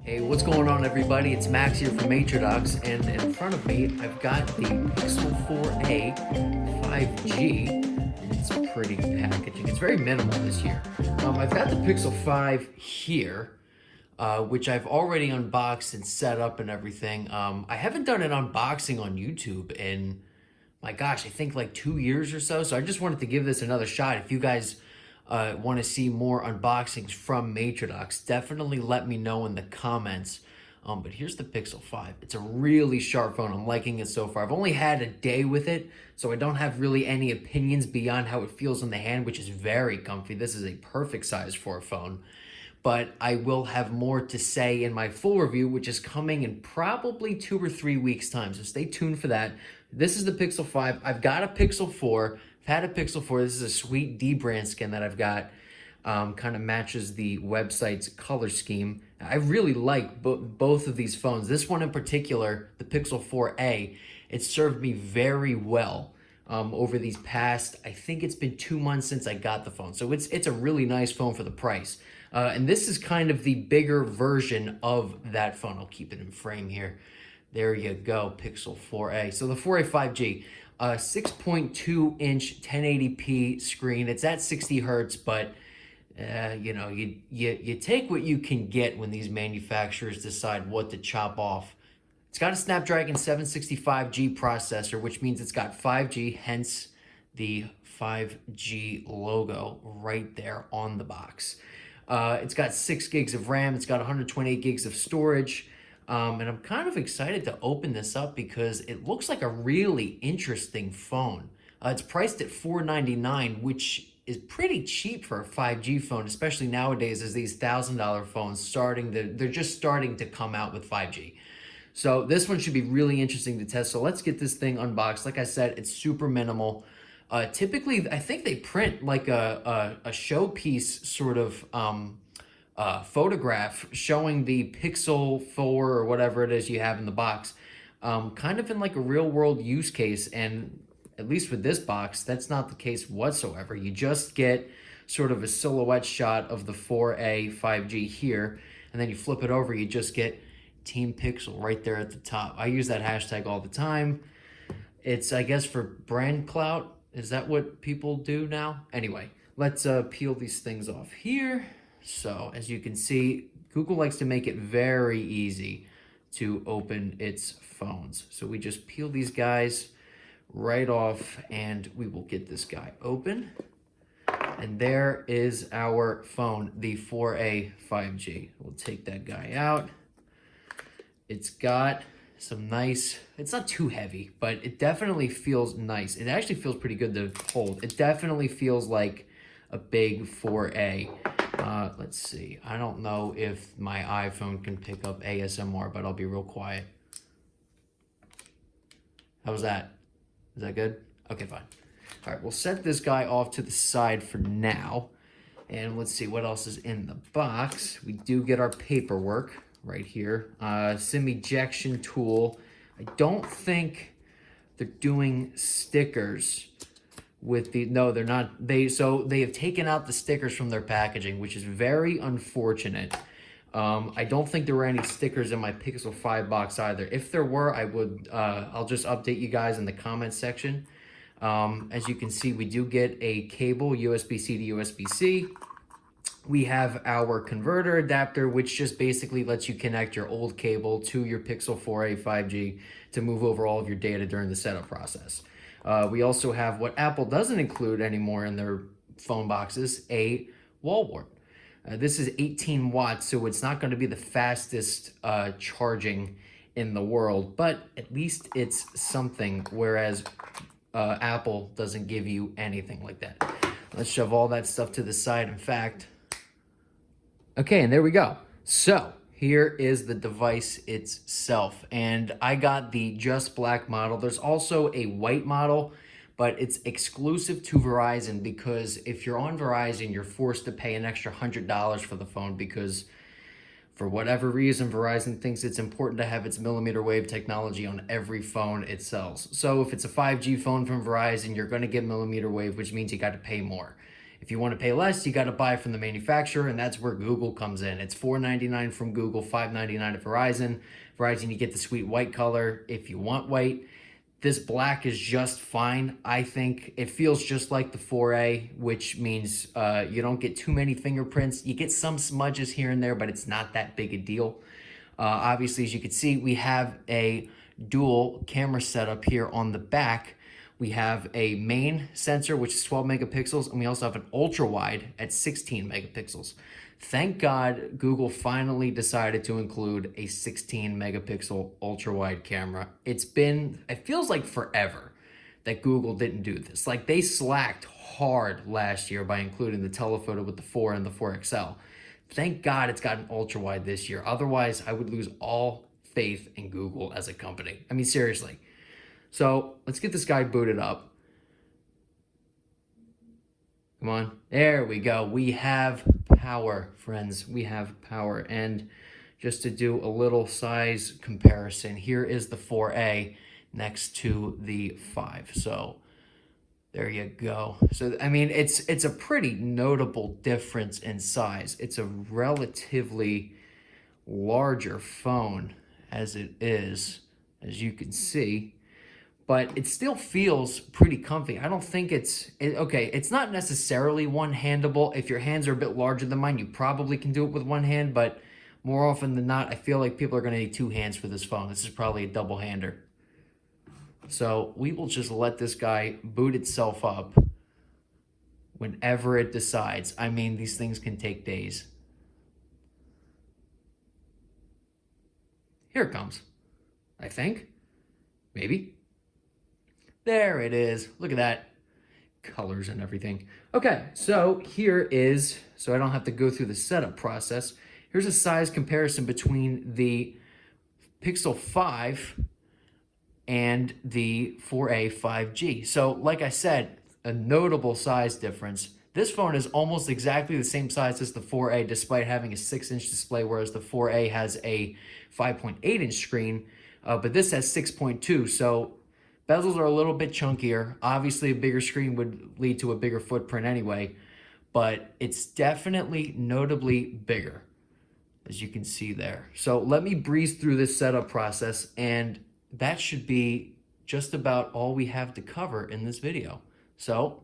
Hey, what's going on, everybody? It's Max here from Matridox, and in front of me, I've got the Pixel 4a 5G, and it's pretty packaging. It's very minimal this year. I've got the Pixel 5 here, which I've already unboxed and set up and everything. I haven't done an unboxing on YouTube in, my gosh, I think like 2 years or so. So I just wanted to give this another shot. If you guys want to see more unboxings from Matridox, definitely let me know in the comments. But here's the Pixel 5. It's a really sharp phone. I'm liking it so far. I've only had a day with it, so I don't have really any opinions beyond how it feels in the hand, which is very comfy. This is a perfect size for a phone. But I will have more to say in my full review, which is coming in probably 2 or 3 weeks' time. So stay tuned for that. This is the Pixel 5. I've got a Pixel 4. I've had a Pixel 4. This is a sweet D-brand skin that I've got. Kind of matches the website's color scheme. I really like both of these phones. This one in particular, the Pixel 4a, it served me very well over these past, I think it's been 2 months since I got the phone. So it's a really nice phone for the price. And this is kind of the bigger version of that phone. I'll keep it in frame here. There you go, Pixel 4a. So the 4a 5G, 6.2-inch 1080p screen. It's at 60 hertz, but you take what you can get when these manufacturers decide what to chop off. It's got a Snapdragon 765G processor, which means it's got 5G, hence the 5G logo right there on the box. It's got 6 gigs of RAM. It's got 128 gigs of storage. And I'm kind of excited to open this up because it looks like a really interesting phone. It's priced at $499, which is pretty cheap for a 5G phone, especially nowadays as these $1,000 phones they're just starting to come out with 5G. So this one should be really interesting to test. So let's get this thing unboxed. Like I said, it's super minimal. Typically, I think they print like a showpiece sort of photograph showing the Pixel 4 or whatever it is you have in the box, kind of in like a real world use case. And at least with this box, that's not the case whatsoever. You just get sort of a silhouette shot of the 4a 5G here, and then you flip it over, you just get Team Pixel right there at the top. I use that hashtag all the time. It's, I guess, for brand clout. Is that what people do now? Anyway, let's peel these things off here. So as you can see, Google likes to make it very easy to open its phones. So we just peel these guys right off and we will get this guy open. And there is our phone, the 4a 5G. We'll take that guy out. It's got some nice, it's not too heavy, but it definitely feels nice. It actually feels pretty good to hold. It definitely feels like a big 4a. Let's see. I don't know if my iPhone can pick up ASMR, but I'll be real quiet. How was that? Is that good? Okay, fine. All right, we'll set this guy off to the side for now. And let's see what else is in the box. We do get our paperwork right here. SIM ejection tool. I don't think they're doing stickers with the, no, they're not. They have taken out the stickers from their packaging, which is very unfortunate. I don't think there were any stickers in my Pixel 5 box either. If there were, I'll just update you guys in the comments section. As you can see, we do get a cable, USB-C to USB-C. We have our converter adapter, which just basically lets you connect your old cable to your Pixel 4a 5G to move over all of your data during the setup process. We also have what Apple doesn't include anymore in their phone boxes, a wall wart. This is 18 watts, so it's not going to be the fastest charging in the world, but at least it's something, whereas Apple doesn't give you anything like that. Let's shove all that stuff to the side. In fact, okay, and there we go. So here is the device itself, and I got the just black model. There's also a white model, but it's exclusive to Verizon because if you're on Verizon, you're forced to pay an extra $100 for the phone because for whatever reason, Verizon thinks it's important to have its millimeter wave technology on every phone it sells. So if it's a 5G phone from Verizon, you're going to get millimeter wave, which means you got to pay more. If you want to pay less, you got to buy from the manufacturer, and that's where Google comes in. It's $4.99 from Google, $5.99 at Verizon. Verizon, you get the sweet white color if you want white. This black is just fine. I think it feels just like the 4A, which means you don't get too many fingerprints. You get some smudges here and there, but it's not that big a deal. Obviously, as you can see, we have a dual camera setup here on the back. We have a main sensor, which is 12 megapixels, and we also have an ultra wide at 16 megapixels. Thank God Google finally decided to include a 16 megapixel ultra wide camera. It feels like forever that Google didn't do this. Like, they slacked hard last year by including the telephoto with the 4 and the 4XL. Thank God it's got an ultra wide this year. Otherwise, I would lose all faith in Google as a company. I mean, seriously. So let's get this guy booted up. Come on. There we go. We have power, friends. We have power. And just to do a little size comparison, here is the 4A next to the 5. So there you go. So, I mean, it's a pretty notable difference in size. It's a relatively larger phone as it is, as you can see. But it still feels pretty comfy. I don't think okay, it's not necessarily one-handable. If your hands are a bit larger than mine, you probably can do it with one hand, but more often than not, I feel like people are gonna need 2 hands for this phone. This is probably a double-hander. So we will just let this guy boot itself up whenever it decides. I mean, these things can take days. Here it comes, I think, maybe. There it is. Look at that. Colors and everything. Okay, so here is, so I don't have to go through the setup process. Here's a size comparison between the Pixel 5 and the 4A 5G. So like I said, a notable size difference. This phone is almost exactly the same size as the 4A despite having a 6-inch display, whereas the 4A has a 5.8-inch screen, but this has 6.2. So bezels are a little bit chunkier. Obviously, a bigger screen would lead to a bigger footprint anyway, but it's definitely notably bigger, as you can see there. So let me breeze through this setup process, and that should be just about all we have to cover in this video. So,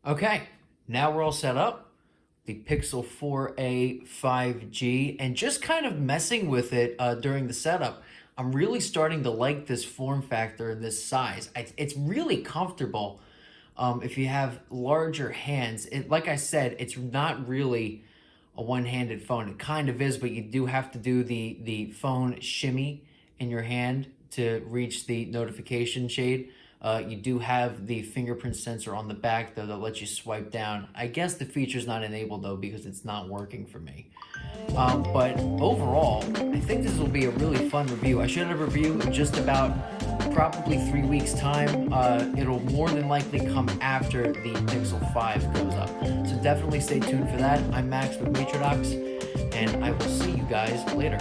okay, now we're all set up. The Pixel 4a 5G, and just kind of messing with it during the setup. I'm really starting to like this form factor and this size. It's really comfortable if you have larger hands. Like I said, it's not really a one-handed phone. It kind of is, but you do have to do the phone shimmy in your hand to reach the notification shade. You do have the fingerprint sensor on the back, though, that lets you swipe down. I guess the feature's not enabled, though, because it's not working for me. But overall, I think this will be a really fun review. I should have a review in just about probably 3 weeks' time. It'll more than likely come after the Pixel 5 goes up. So definitely stay tuned for that. I'm Max with Matridox, and I will see you guys later.